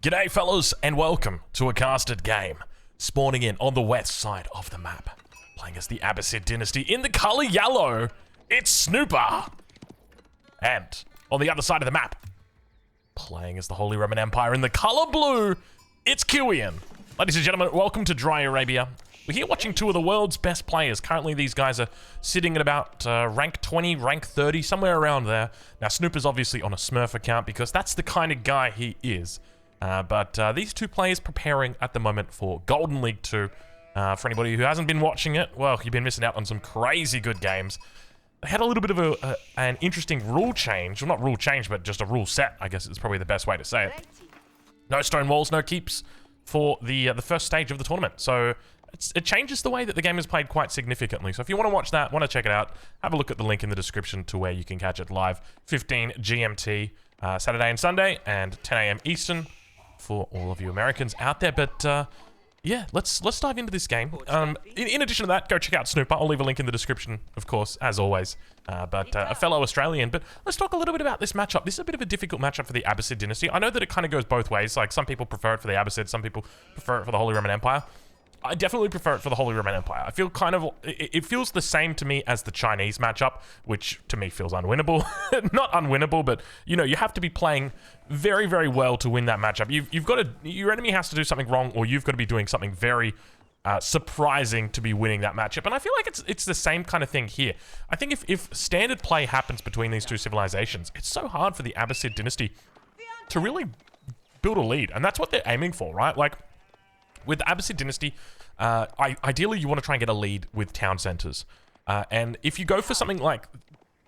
G'day fellas, and welcome to a casted game. Spawning in on the west side of the map. Playing as the Abbasid dynasty in the color yellow, it's Snooper. And on the other side of the map, playing as the Holy Roman Empire in the color blue, it's Kiwian. Ladies and gentlemen, welcome to Dry Arabia. We're here watching two of the world's best players. Currently, these guys are sitting at about rank 20, rank 30, somewhere around there. Now, Snooper's obviously on a Smurf account because that's the kind of guy he is. But these two players preparing at the moment for Golden League 2. For anybody who hasn't been watching it, well, you've been missing out on some crazy good games. They had a little bit of an interesting rule change. Well, not rule change, but just a rule set, I guess is probably the best way to say it. No stone walls, no keeps for the first stage of the tournament. So it changes the way that the game is played quite significantly. So if you want to watch that, want to check it out, have a look at the link in the description to where you can catch it live. 15 GMT, Saturday and Sunday, and 10 AM Eastern for all of you Americans out there. But yeah, let's dive into this game. In addition to that, go check out Snooper. I'll leave a link in the description, of course, as always. But a fellow Australian. But let's talk a little bit about this matchup. This is a bit of a difficult matchup for the Abbasid dynasty. I know that it kind of goes both ways. Like, some people prefer it for the Abbasid, some people prefer it for the Holy Roman Empire. I definitely prefer it for the Holy Roman Empire. I feel kind of... It feels the same to me as the Chinese matchup, which to me feels unwinnable. Not unwinnable, but, you know, you have to be playing very, very well to win that matchup. You've got to... Your enemy has to do something wrong, or you've got to be doing something very surprising to be winning that matchup. And I feel like it's the same kind of thing here. I think if standard play happens between these two civilizations, it's so hard for the Abbasid dynasty to really build a lead. And that's what they're aiming for, right? Like, with the Abbasid dynasty, ideally you want to try and get a lead with town centers. And if you go for something like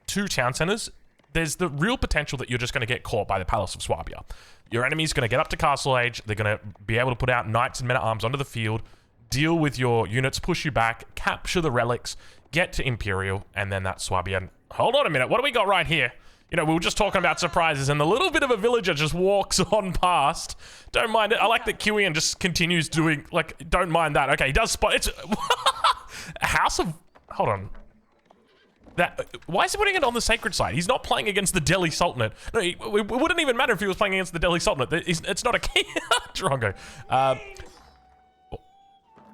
2 town centers, there's the real potential that you're just going to get caught by the Palace of Swabia. Your enemy's going to get up to Castle Age, they're going to be able to put out knights and men-at-arms onto the field, deal with your units, push you back, capture the relics, get to Imperial, and then that Swabia... Hold on a minute, what do we got right here? You know, we were just talking about surprises, and the little bit of a villager just walks on past. Don't mind it. I like that Kiwian just continues doing, like, don't mind that. Okay, he does spot... It's... a house of... Hold on. Why is he putting it on the sacred side? He's not playing against the Delhi Sultanate. No, it wouldn't even matter if he was playing against the Delhi Sultanate. It's not a key. Drongo.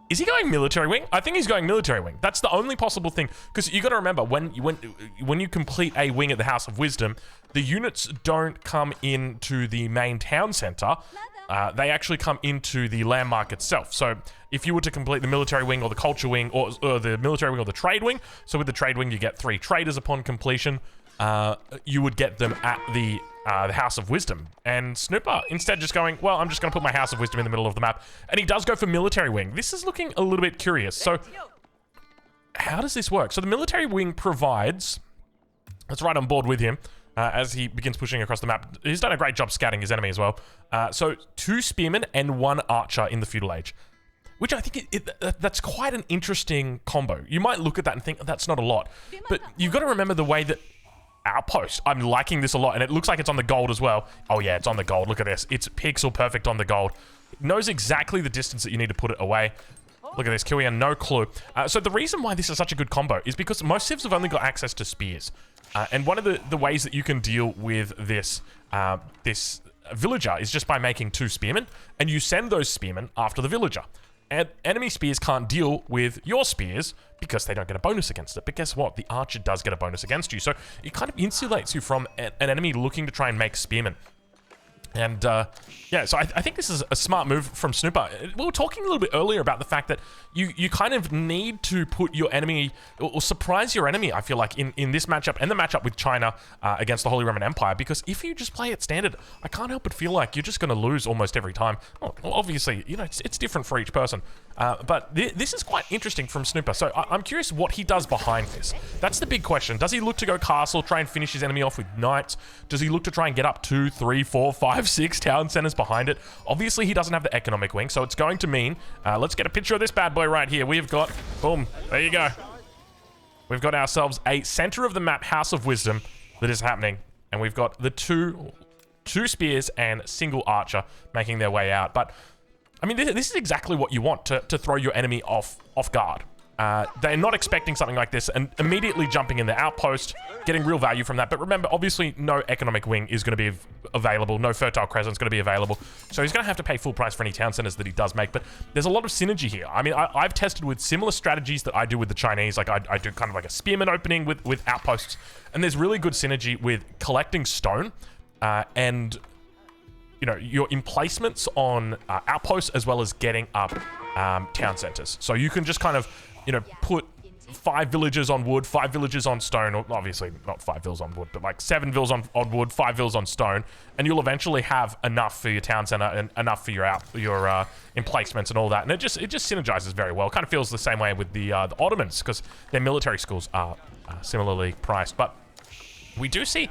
Is he going military wing? I think he's going military wing. That's the only possible thing. Because you got to remember, when you complete a wing at the House of Wisdom, the units don't come into the main town center. They actually come into the landmark itself. So if you were to complete the military wing or the culture wing or the military wing or the trade wing, so with the trade wing you get 3 traders upon completion, you would get them at the House of Wisdom. And Snooper instead just going, well, I'm just going to put my House of Wisdom in the middle of the map. And he does go for military wing. This is looking a little bit curious. So how does this work? So the military wing provides... Let's right on board with him. As he begins pushing across the map. He's done a great job scouting his enemy as well. So 2 spearmen and 1 archer in the feudal age, which I think that's quite an interesting combo. You might look at that and think, oh, that's not a lot, but you've got to remember the way that Outpost, I'm liking this a lot, and it looks like it's on the gold as well. Oh yeah, it's on the gold. Look at this. It's pixel perfect on the gold. It knows exactly the distance that you need to put it away. Look at this, Kiwian, no clue. So the reason why this is such a good combo is because most civs have only got access to spears. And one of the ways that you can deal with this this villager is just by making 2 spearmen, and you send those spearmen after the villager. And enemy spears can't deal with your spears because they don't get a bonus against it. But guess what? The archer does get a bonus against you. So it kind of insulates you from an enemy looking to try and make spearmen. And yeah, so I think this is a smart move from Snooper. We were talking a little bit earlier about the fact that you kind of need to put your enemy, or surprise your enemy, I feel like, in this matchup and the matchup with China against the Holy Roman Empire. Because if you just play it standard, I can't help but feel like you're just going to lose almost every time. Well, obviously, you know, it's different for each person. But this is quite interesting from Snooper. So I'm curious what he does behind this. That's the big question. Does he look to go castle, try and finish his enemy off with knights? Does he look to try and get up 2, 3, 4, 5, 6 town centers behind it? Obviously, he doesn't have the economic wing, so it's going to mean... let's get a picture of this bad boy right here. We've got... Boom. There you go. We've got ourselves a center of the map House of Wisdom that is happening. And we've got the two spears and single archer making their way out. But... I mean, this is exactly what you want to throw your enemy off guard. they're not expecting something like this and immediately jumping in the outpost, getting real value from that. But remember, obviously, no economic wing is going to be available. No fertile crescent's going to be available. So he's going to have to pay full price for any town centers that he does make. But there's a lot of synergy here. I mean, I've tested with similar strategies that I do with the Chinese. Like, I do kind of like a spearman opening with outposts. And there's really good synergy with collecting stone and, you know, your emplacements on outposts as well as getting up town centers. So you can just kind of, you know, put 5 villages on wood, 5 villages on stone, or obviously not 5 villas on wood, but like 7 villas on wood, 5 villas on stone, and you'll eventually have enough for your town center and enough for your emplacements and all that. And it just synergizes very well. It kind of feels the same way with the Ottomans, because their military schools are similarly priced. But we do see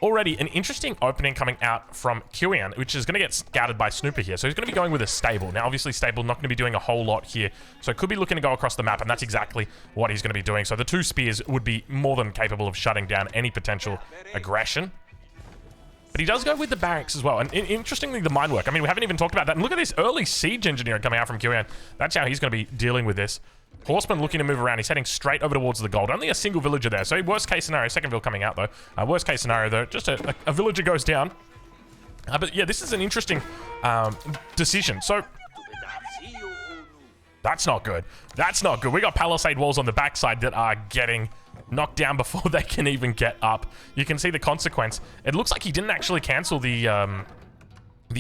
already an interesting opening coming out from Kiwian, which is going to get scouted by Snooper here. So he's going to be going with a stable. Now, obviously, stable not going to be doing a whole lot here. So could be looking to go across the map, and that's exactly what he's going to be doing. So the 2 spears would be more than capable of shutting down any potential aggression. But he does go with the barracks as well. And interestingly, the mine work. I mean, we haven't even talked about that. And look at this early siege engineering coming out from Kiwian. That's how he's going to be dealing with this. Horseman looking to move around. He's heading straight over towards the gold. Only a single villager there. So worst case scenario, second vill coming out though. Worst case scenario though, just a villager goes down. But yeah, this is an interesting decision. So that's not good. That's not good. We got palisade walls on the backside that are getting knocked down before they can even get up. You can see the consequence. It looks like he didn't actually cancel the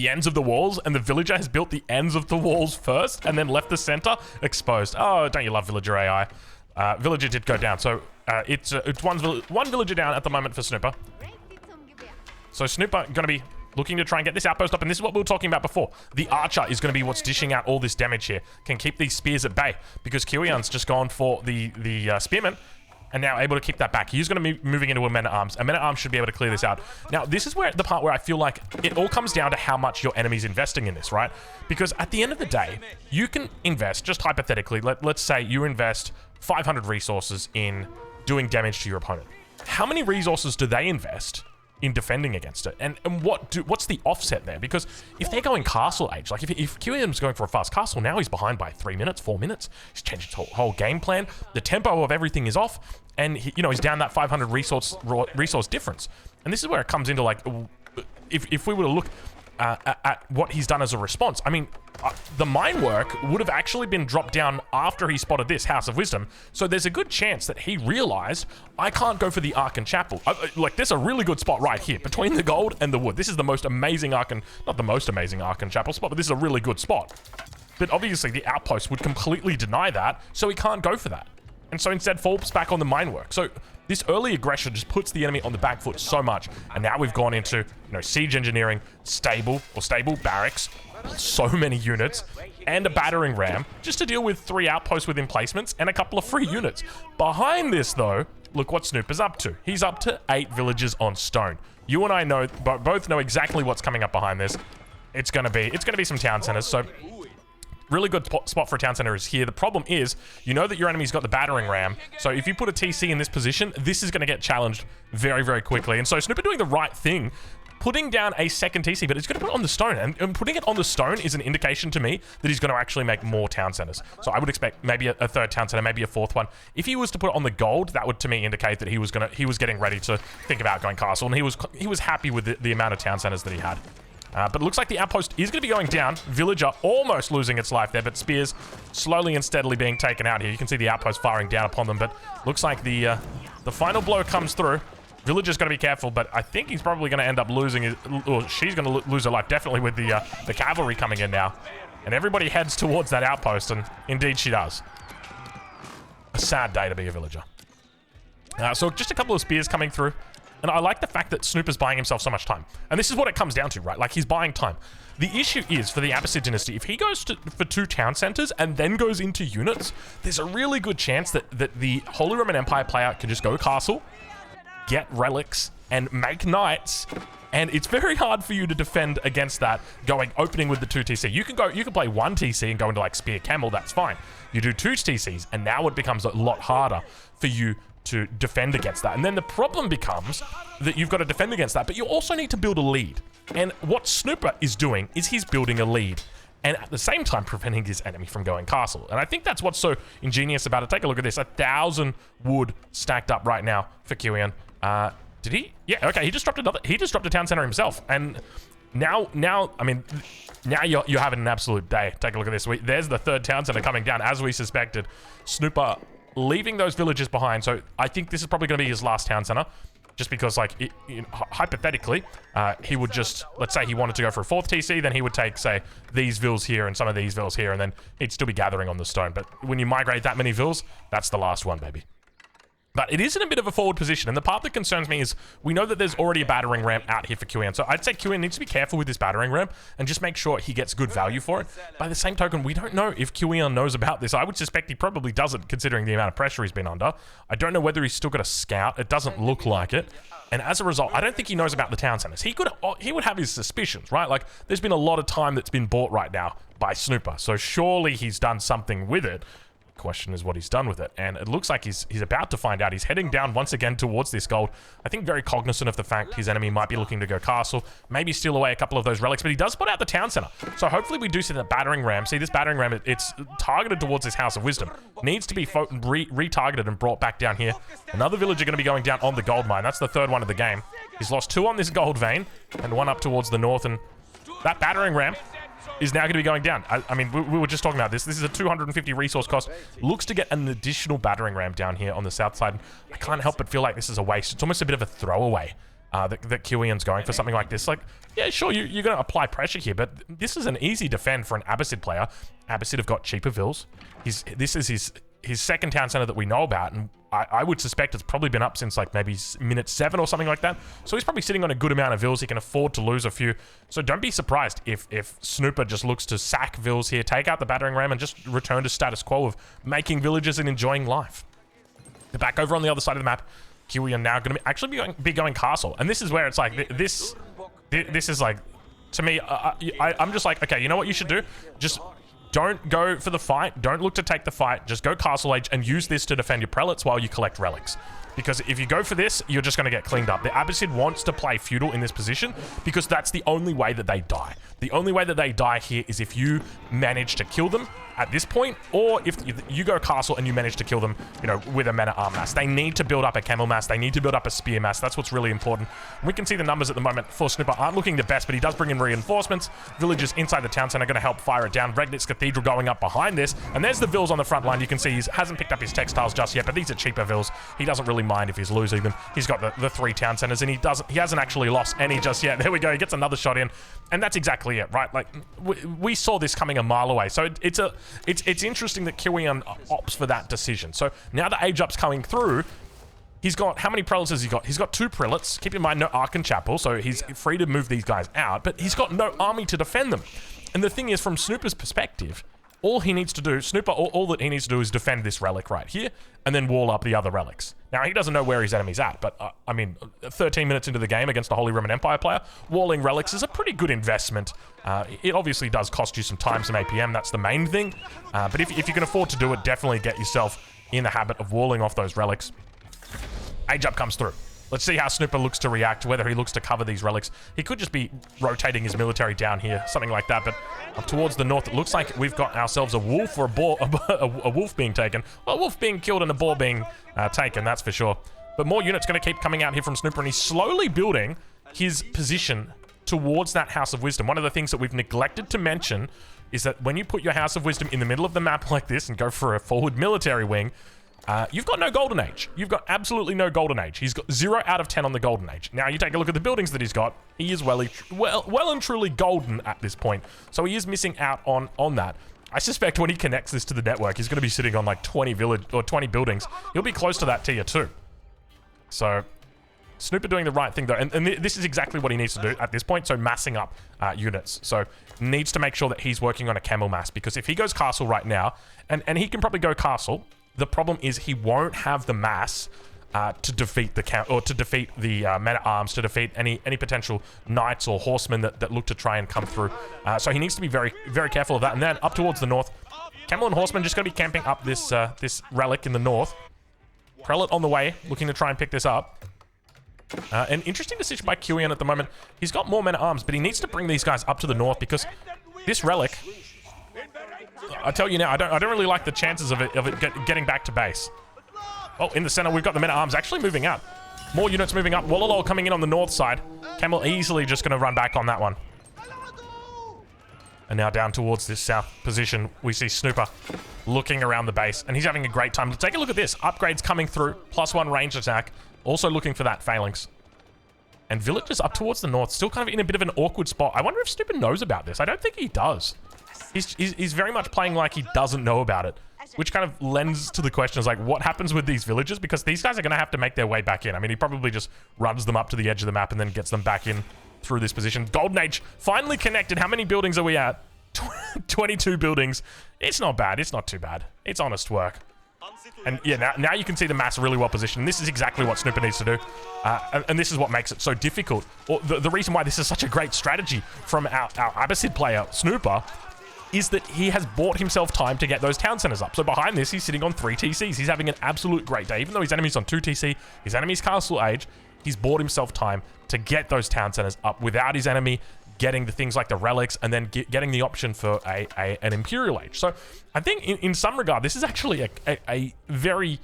ends of the walls, and the villager has built the ends of the walls first and then left the center exposed. Oh, don't you love villager AI? Villager did go down, so it's one villager down at the moment for Snooper. So Snooper going to be looking to try and get this outpost up, and this is what we were talking about before. The archer is going to be what's dishing out all this damage here. Can keep these spears at bay, because Kiwian's just gone for the spearman, and now able to keep that back. He's going to be moving into a men-at-arms. A men-at-arms should be able to clear this out. Now, this is where the part where I feel like it all comes down to how much your enemy's investing in this, right? Because at the end of the day, you can invest, just hypothetically, let's say you invest 500 resources in doing damage to your opponent. How many resources do they invest in defending against it? And what's the offset there? Because if they're going castle age, like if QM's going for a fast castle, now he's behind by 3 minutes, 4 minutes. He's changed his whole game plan. The tempo of everything is off, and he's down that 500 resource difference. And this is where it comes into, like, if we were to look at what he's done as a response. I mean, the mine work would have actually been dropped down after he spotted this House of Wisdom. So there's a good chance that he realized, I can't go for the Ark and Chapel. Like, there's a really good spot right here between the gold and the wood. This is the most amazing Ark and, not the most amazing Ark and Chapel spot, but this is a really good spot. But obviously the outpost would completely deny that, so he can't go for that. And so instead falls back on the mine work. So this early aggression just puts the enemy on the back foot so much. And now we've gone into, siege engineering, stable barracks, so many units, and a battering ram, just to deal with 3 outposts with emplacements and a couple of free units. Behind this though, look what Snooper's up to. He's up to 8 villages on stone. You and I both know exactly what's coming up behind this. It's gonna be some town centers. So really good spot for a town center is here. The problem is, you know that your enemy's got the battering ram. So if you put a TC in this position, this is going to get challenged very, very quickly. And so Snooper doing the right thing, putting down a second TC, but he's going to put it on the stone. And putting it on the stone is an indication to me that he's going to actually make more town centers. So I would expect maybe a 3rd town center, maybe a 4th one. If he was to put it on the gold, that would to me indicate that he was getting ready to think about going castle. And he was happy with the amount of town centers that he had. But it looks like the outpost is going to be going down. Villager almost losing its life there, but spears slowly and steadily being taken out here. You can see the outpost firing down upon them, but looks like the final blow comes through. Villager's got to be careful, but I think he's probably going to end up losing or she's going to lose her life, definitely with the cavalry coming in now. And everybody heads towards that outpost, and indeed she does. A sad day to be a villager. So just a couple of spears coming through. And I like the fact that Snooper's buying himself so much time. And this is what it comes down to, right? Like, he's buying time. The issue is, for the Abbasid dynasty, if he goes for 2 town centers and then goes into units, there's a really good chance that the Holy Roman Empire player can just go castle, get relics, and make knights. And it's very hard for you to defend against that opening with the 2 TC. You can play 1 TC and go into, like, Spear Camel, that's fine. You do 2 TCs, and now it becomes a lot harder for you to defend against that. And then the problem becomes that you've got to defend against that, but you also need to build a lead. And what Snooper is doing is he's building a lead. and at the same time preventing his enemy from going castle. And I think that's what's so ingenious about it. Take a look at this. 1,000 wood stacked up right now for Kiwian. Did he? Yeah, okay, he just dropped a town center himself. And now, I mean, now you're having an absolute day. Take a look at this. There's the third town center coming down, as we suspected. Snooper leaving those villages behind. So I think this is probably going to be his last town center. Just because, like, hypothetically, he would just, let's say he wanted to go for a 4th TC, then he would take, say, these vills here and some of these vills here, and then he'd still be gathering on the stone. But when you migrate that many vills, that's the last one, baby. But it is in a bit of a forward position, and the part that concerns me is we know that there's already a battering ram out here for Kiwian. So I'd say Kiwian needs to be careful with this battering ram and just make sure he gets good value for it. By the same token, we don't know if Kiwian knows about this. I would suspect he probably doesn't, considering the amount of pressure he's been under. I don't know whether he's still got a scout. It doesn't look like it. And as a result, I don't think he knows about the town centers. He would have his suspicions, right? Like, there's been a lot of time that's been bought right now by Snooper. So surely he's done something with it. Question is what he's done with it, and it looks like he's about to find out. He's heading down once again towards this gold. I think very cognizant of the fact his enemy might be looking to go castle, maybe steal away a couple of those relics, but he does spot out the town center. So hopefully we do see the battering ram. See, this battering ram, it's targeted towards this House of Wisdom. Needs to be retargeted and brought back down here. Another villager going to be going down on the gold mine. That's the third one of the game. He's lost 2 on this gold vein and 1 up towards the north, and that battering ram is now going to be going down. I mean, we were just talking about this. This is a 250 resource cost. Looks to get an additional battering ram down here on the south side. I can't help but feel like this is a waste. It's almost a bit of a throwaway that Kiwian's going for something like this. Like, yeah, sure, you're going to apply pressure here, but this is an easy defend for an Abbasid player. Abbasid have got cheaper vills. This is his second town center that we know about, and I would suspect it's probably been up since like maybe minute 7 or something like that. So he's probably sitting on a good amount of vills. He can afford to lose a few. So don't be surprised if Snooper just looks to sack vills here, take out the battering ram, and just return to status quo of making villages and enjoying life. The back over on the other side of the map, Kiwi are now going to actually be going castle, and this is where it's like this is like, to me, I'm just like, okay, you know what you should do? Just don't go for the fight. Don't look to take the fight. Just go castle age and use this to defend your prelates while you collect relics. Because if you go for this, you're just going to get cleaned up. The Abbasid wants to play feudal in this position because that's the only way that they die. The only way that they die here is if you manage to kill them at this point, or if you go castle and you manage to kill them, you know, with a men-at-arms mass. They need to build up a camel mass. They need to build up a spear mass. That's what's really important. We can see the numbers at the moment for Snooper aren't looking the best, but he does bring in reinforcements. Villagers inside the town center are going to help fire it down. Regnitz Cathedral going up behind this, and there's the vills on the front line. You can see he hasn't picked up his textiles just yet, but these are cheaper vills. He doesn't really mind if he's losing them. He's got the 3 town centers, and he hasn't actually lost any just yet. There we go. He gets another shot in, and that's exactly it, right? Like we saw this coming a mile away. So it's interesting that Kiwian opts for that decision. So now the age up's coming through. He's got, how many prelates has he got? He's got 2 prelates. Keep in mind, no Archon Chapel, so he's free to move these guys out, but he's got no army to defend them. And the thing is, from Snooper's perspective, all he needs to do, Snooper, all that he needs to do is defend this relic right here, and then wall up the other relics. Now, he doesn't know where his enemy's at, but, I mean, 13 minutes into the game against a Holy Roman Empire player, walling relics is a pretty good investment. It obviously does cost you some time, some APM, that's the main thing. But if you can afford to do it, definitely get yourself in the habit of walling off those relics. Age up comes through. Let's see how Snooper looks to react, whether he looks to cover these relics. He could just be rotating his military down here, something like that. But up towards the north, it looks like we've got ourselves a wolf or a boar, a wolf being taken. Well, a wolf being killed and a boar being taken, that's for sure. But more units going to keep coming out here from Snooper, and he's slowly building his position towards that House of Wisdom. One of the things that we've neglected to mention is that when you put your House of Wisdom in the middle of the map like this and go for a forward military wing, you've got no Golden Age. You've got absolutely no Golden Age. He's got 0 out of 10 on the Golden Age. Now, you take a look at the buildings that he's got. He is well and truly golden at this point. So he is missing out on that. I suspect when he connects this to the network, he's going to be sitting on like 20 buildings. He'll be close to that tier 2. So Snooper doing the right thing, though. And this is exactly what he needs to do at this point. So massing up units. So needs to make sure that he's working on a camel mass. Because if he goes castle right now, and he can probably go castle, the problem is he won't have the mass to defeat the men-at-arms, to defeat any potential knights or horsemen that look to try and come through. So he needs to be very, very careful of that. And then up towards the north, camel and horsemen just going to be camping up this relic in the north. Prelate on the way, looking to try and pick this up. An interesting decision by Kiwian at the moment. He's got more men-at-arms, but he needs to bring these guys up to the north because This relic, I tell you now, I don't really like the chances of it getting back to base. Oh, in the center, we've got the men-at-arms actually moving up. More units moving up. Wololo coming in on the north side. Camel easily just going to run back on that one. And now down towards this south position, we see Snooper looking around the base, and he's having a great time. Take a look at this. Upgrades coming through, +1 range attack. Also looking for that phalanx. And villagers up towards the north, still kind of in a bit of an awkward spot. I wonder if Snooper knows about this. I don't think he does. He's very much playing like he doesn't know about it, which kind of lends to the questions like, what happens with these villagers? Because these guys are going to have to make their way back in. I mean, he probably just runs them up to the edge of the map and then gets them back in through this position. Golden Age finally connected. How many buildings are we at? 22 buildings. It's not bad. It's not too bad. It's honest work. And yeah, now you can see the mass really well positioned. This is exactly what Snooper needs to do. And this is what makes it so difficult. Or the reason why this is such a great strategy from our Abbasid player, Snooper, is that he has bought himself time to get those town centers up. So behind this, he's sitting on 3 TCs. He's having an absolute great day. Even though his enemy's on 2 TC, his enemy's castle age, he's bought himself time to get those town centers up without his enemy getting the things like the relics and then getting the option for an Imperial Age. So I think in some regard, this is actually a very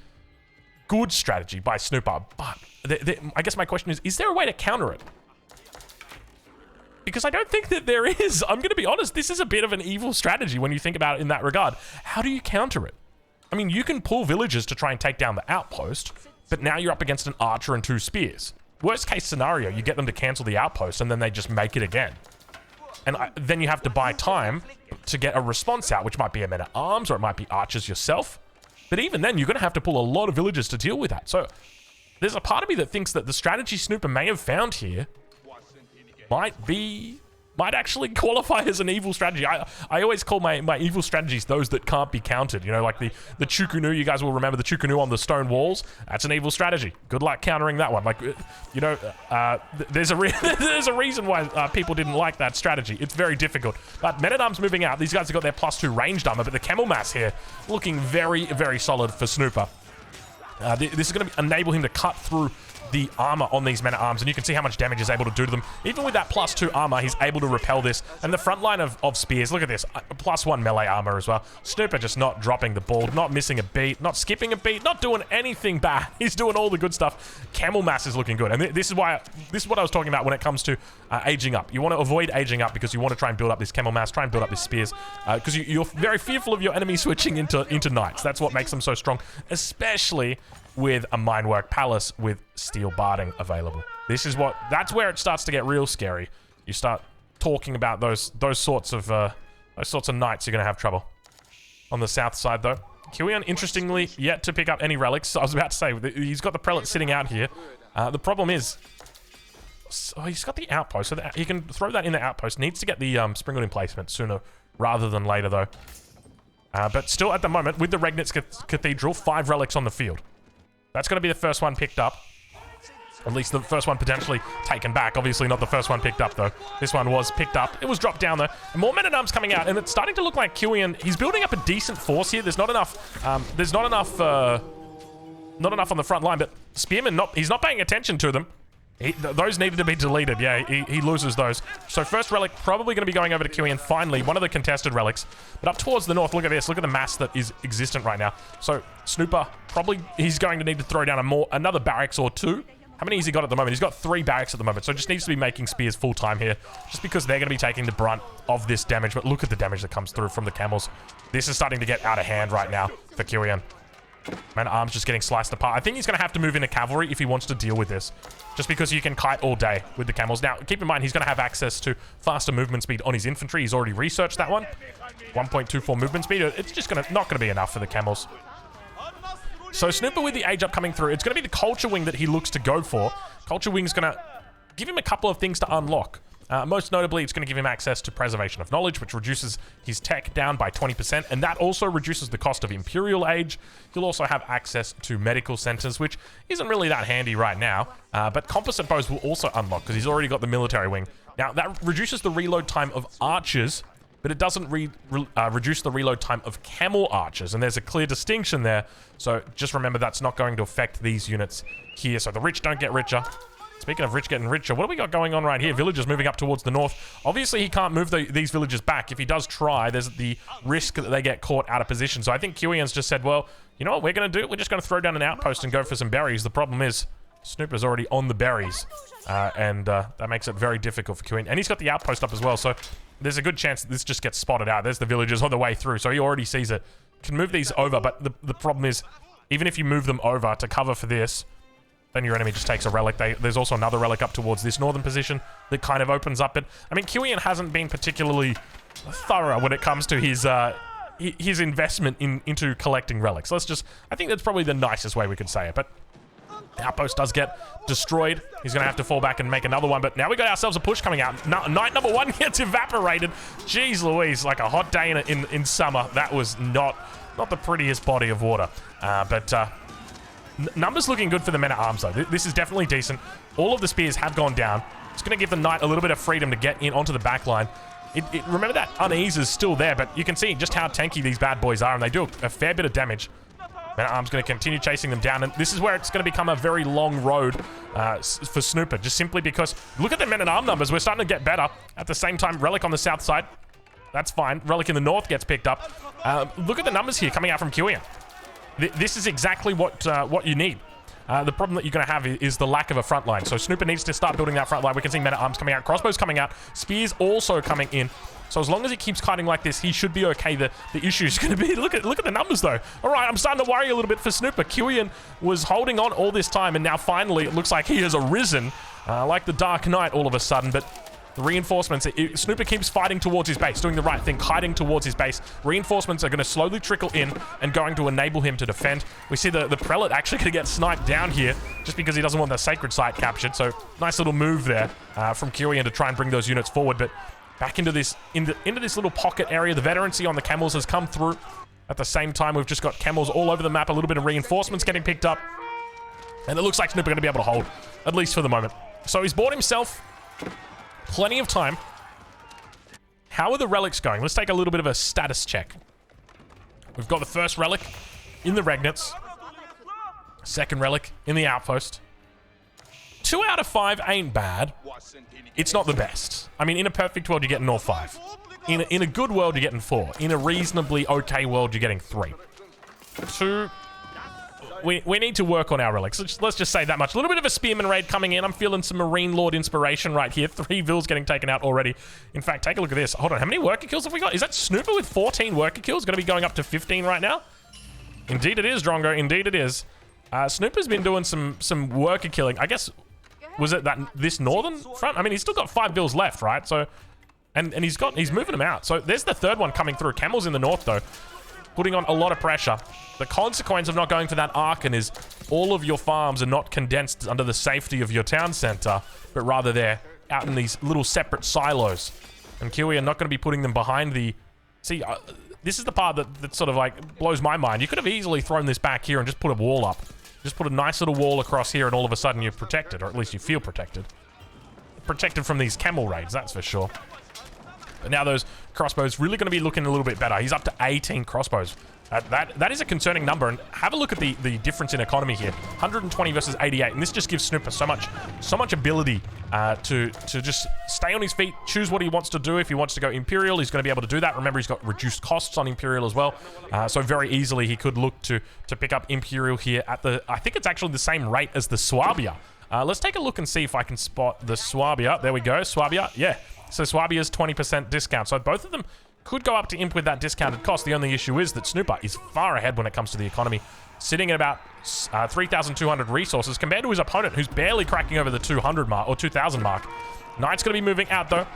good strategy by Snooper. But I guess my question is there a way to counter it? Because I don't think that there is. I'm going to be honest, this is a bit of an evil strategy when you think about it in that regard. How do you counter it? I mean, you can pull villagers to try and take down the outpost, but now you're up against an archer and 2 spears. Worst case scenario, you get them to cancel the outpost and then they just make it again. And then you have to buy time to get a response out, which might be a men-at-arms or it might be archers yourself. But even then, you're going to have to pull a lot of villagers to deal with that. So there's a part of me that thinks that the strategy Snooper may have found here might actually qualify as an evil strategy. I always call my evil strategies those that can't be countered. You know, like the Chukunu, you guys will remember the Chukunu on the stone walls. That's an evil strategy. Good luck countering that one. Like, you know, there's a reason why people didn't like that strategy. It's very difficult. But men-at-arms moving out. These guys have got their +2 ranged armor, but the camel mass here looking very, very solid for Snooper. This is going to enable him to cut through the armor on these men-at-arms, and you can see how much damage he's able to do to them. Even with that +2 armor, he's able to repel this. And the front line of spears, look at this, +1 melee armor as well. Snooper just not dropping the ball, not missing a beat, not skipping a beat, not doing anything bad. He's doing all the good stuff. Camel mass is looking good, and this is what I was talking about when it comes to aging up. You want to avoid aging up because you want to try and build up this camel mass, try and build up these spears, because you're very fearful of your enemy switching into knights. That's what makes them so strong, especially with a Minework Palace with steel barding available. That's where it starts to get real scary. You start talking about those sorts of knights, you're gonna have trouble. On the south side though, Kiwian, interestingly, yet to pick up any relics. I was about to say, he's got the prelate sitting out here. The problem is, he's got the outpost, so he can throw that in the outpost. Needs to get the Springwood emplacement sooner rather than later though. But still at the moment, with the Regnitz Cathedral, 5 relics on the field. That's going to be the first one picked up. At least the first one potentially taken back. Obviously not the first one picked up, though. This one was picked up. It was dropped down, though. And more men-at-arms coming out, and it's starting to look like Kiwian. He's building up a decent force here. There's not enough. Not enough on the front line, but Spearman, he's not paying attention to them. Those needed to be deleted. Yeah, he loses those. So first relic probably going to be going over to Kiwian. Finally, one of the contested relics. But up towards the north, look at this. Look at the mass that is existent right now. So Snooper, he's going to need to throw down another barracks or 2. How many has he got at the moment? He's got 3 barracks at the moment. So just needs to be making spears full time here. Just because they're going to be taking the brunt of this damage. But look at the damage that comes through from the camels. This is starting to get out of hand right now for Kiwian. Man-at-arms just getting sliced apart. I think he's going to have to move into cavalry if he wants to deal with this. Just because you can kite all day with the camels. Now, keep in mind, he's going to have access to faster movement speed on his infantry. He's already researched that one. 1.24 movement speed. It's just not going to be enough for the camels. So Snooper with the age up coming through. It's going to be the culture wing that he looks to go for. Culture wing's going to give him a couple of things to unlock. Most notably, it's going to give him access to Preservation of Knowledge, which reduces his tech down by 20%, and that also reduces the cost of Imperial Age. He'll also have access to Medical Centers, which isn't really that handy right now, but Composite Bows will also unlock, because he's already got the Military Wing. Now, that reduces the reload time of Archers, but it doesn't reduce the reload time of Camel Archers, and there's a clear distinction there, so just remember that's not going to affect these units here. So the rich don't get richer. Speaking of rich getting richer, what do we got going on right here? Villagers moving up towards the north. Obviously, he can't move these villagers back. If he does try, there's the risk that they get caught out of position. So I think Kiwian's just said, well, you know what we're going to do? We're just going to throw down an outpost and go for some berries. The problem is Snooper's already on the berries, and that makes it very difficult for Kiwian. And he's got the outpost up as well, so there's a good chance that this just gets spotted out. There's the villagers on the way through, so he already sees it. Can move these over, but the problem is, even if you move them over to cover for this, then your enemy just takes a relic. There's also another relic up towards this northern position that kind of opens up it. I mean, Kiwian hasn't been particularly thorough when it comes to his investment into collecting relics. I think that's probably the nicest way we could say it, but the outpost does get destroyed. He's going to have to fall back and make another one, but now we got ourselves a push coming out. Knight number 1 gets evaporated. Jeez Louise, like a hot day in summer. That was not the prettiest body of water, but numbers looking good for the men-at-arms, though. This is definitely decent. All of the spears have gone down. It's going to give the knight a little bit of freedom to get in onto the back line. Remember that unease is still there, but you can see just how tanky these bad boys are, and they do a fair bit of damage. Men-at-arms going to continue chasing them down, and this is where it's going to become a very long road for Snooper, just simply because, look at the men-at-arm numbers. We're starting to get better. At the same time, Relic on the south side, that's fine. Relic in the north gets picked up. Look at the numbers here coming out from Kiwian. This is exactly what you need. The problem that you're going to have is the lack of a front line. So Snooper needs to start building that front line. We can see men-at-arms coming out, crossbows coming out, spears also coming in. So as long as he keeps kiting like this, he should be okay. The issue is going to be, look at the numbers though. All right, I'm starting to worry a little bit for Snooper. Kiwian was holding on all this time, and now finally it looks like he has arisen like the Dark Knight all of a sudden. But the reinforcements, Snooper keeps fighting towards his base, doing the right thing, hiding towards his base. Reinforcements are going to slowly trickle in and going to enable him to defend. We see the prelate actually going to get sniped down here just because he doesn't want the sacred site captured. So nice little move there from Kiwian to try and bring those units forward. But back into this little pocket area, the veterancy on the camels has come through. At the same time, we've just got camels all over the map, a little bit of reinforcements getting picked up. And it looks like Snooper going to be able to hold, at least for the moment. So he's bought himself plenty of time. How are the relics going? Let's take a little bit of a status check. We've got the first relic in the Regnets. Second relic in the outpost. 2 out of 5 ain't bad. It's not the best. I mean, in a perfect world, you're getting all 5. In a good world, you're getting 4. In a reasonably okay world, you're getting 3. 2... We need to work on our relics. Let's just say that much. A little bit of a spearman raid coming in. I'm feeling some Marine Lord inspiration right here. 3 vills getting taken out already. In fact, take a look at this. Hold on, how many worker kills have we got? Is that Snooper with 14 worker kills? Going to be going up to 15 right now? Indeed it is, Drongo. Indeed it is. Snooper's been doing some worker killing. I guess, was it this northern front? I mean, he's still got 5 vills left, right? So, and he's moving them out. So there's the third one coming through. Camels in the north, though, putting on a lot of pressure. The consequence of not going for that Archon is all of your farms are not condensed under the safety of your town center, but rather they're out in these little separate silos. And Kiwi are not going to be putting them behind the... See, this is the part that sort of like blows my mind. You could have easily thrown this back here and just put a wall up. Just put a nice little wall across here and all of a sudden you're protected, or at least you feel protected. Protected from these camel raids, that's for sure. But now those crossbows really going to be looking a little bit better. He's up to 18 crossbows. That is a concerning number, and have a look at the difference in economy here. 120 versus 88, and this just gives Snooper so much ability to just stay on his feet, choose what he wants to do. If he wants to go Imperial, he's going to be able to do that. Remember, he's got reduced costs on Imperial as well, so very easily he could look to pick up Imperial here at the... I think it's actually the same rate as the Swabia. Let's take a look and see if I can spot the Swabia. There we go, Swabia, yeah. So Swabia's 20% discount, so both of them could go up to Imp with that discounted cost. The only issue is that Snooper is far ahead when it comes to the economy, sitting at about 3,200 resources compared to his opponent, who's barely cracking over the 200 mark, or 2,000 mark. Knight's going to be moving out, though.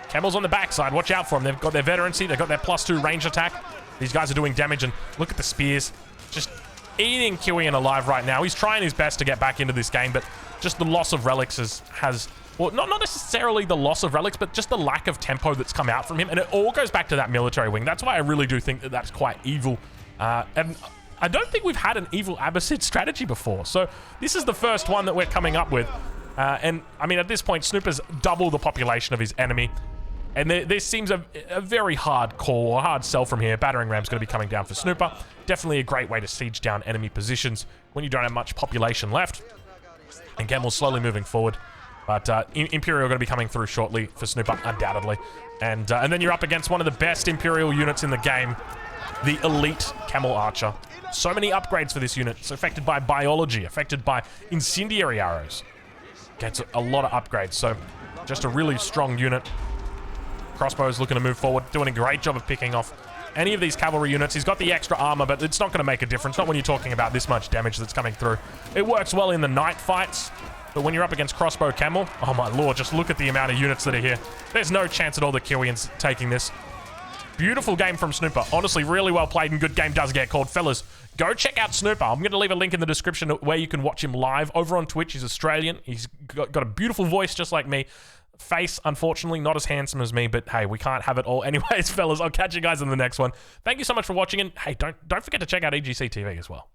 Camels on the backside. Watch out for them. They've got their veterancy. They've got their +2 range attack. These guys are doing damage, and look at the spears. Just eating Kiwian alive right now. He's trying his best to get back into this game, but just the loss of relics has well, not necessarily the loss of relics, but just the lack of tempo that's come out from him. And it all goes back to that military wing. That's why I really do think that that's quite evil. And I don't think we've had an evil Abbasid strategy before. So this is the first one that we're coming up with. And I mean, at this point, Snooper's double the population of his enemy. And there seems a very hard call or hard sell from here. Battering ram's going to be coming down for Snooper. Definitely a great way to siege down enemy positions when you don't have much population left. And Camel's slowly moving forward. But Imperial are going to be coming through shortly for Snooper, undoubtedly. And then you're up against one of the best Imperial units in the game, the Elite Camel Archer. So many upgrades for this unit. It's affected by biology, affected by incendiary arrows. Gets a lot of upgrades, so just a really strong unit. Crossbow's looking to move forward, doing a great job of picking off any of these cavalry units. He's got the extra armor, but it's not going to make a difference. Not when you're talking about this much damage that's coming through. It works well in the night fights, but when you're up against crossbow camel, oh my lord, just look at the amount of units that are here. There's no chance at all that Kiwian's taking this. Beautiful game from Snooper. Honestly, really well played, and good game does get called. Fellas, go check out Snooper. I'm going to leave a link in the description where you can watch him live over on Twitch. He's Australian. He's got a beautiful voice just like me. Face, unfortunately, not as handsome as me, but hey, we can't have it all. Anyways, fellas, I'll catch you guys in the next one. Thank you so much for watching, and hey, don't forget to check out EGC TV as well.